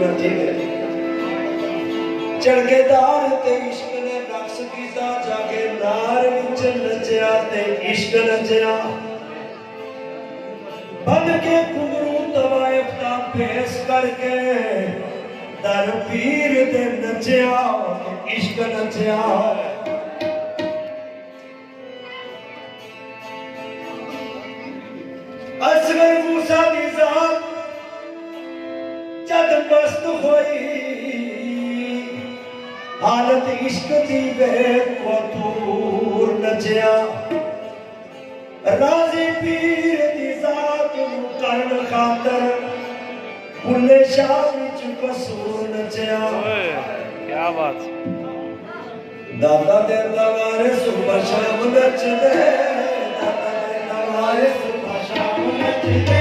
ना ठीक है चढ़केदार ते इश्क ने रक्स कीता जाके नार विच नचया ते इश्क नचया बन के घुंघरू तवाइफ दा भेस करके दर पीर दे नचया इश्क नचया असगर मूसा दी जात जद मस्त होई हालत इश्क दी बेकसूर नचया राजी पीर दी जात नू करन खातर बुल्ले शाह विच कसूर नचया क्या बात दादा दे दवारे सुबह शाम नचदे दादा दे दवारे सुबह शाम नचदे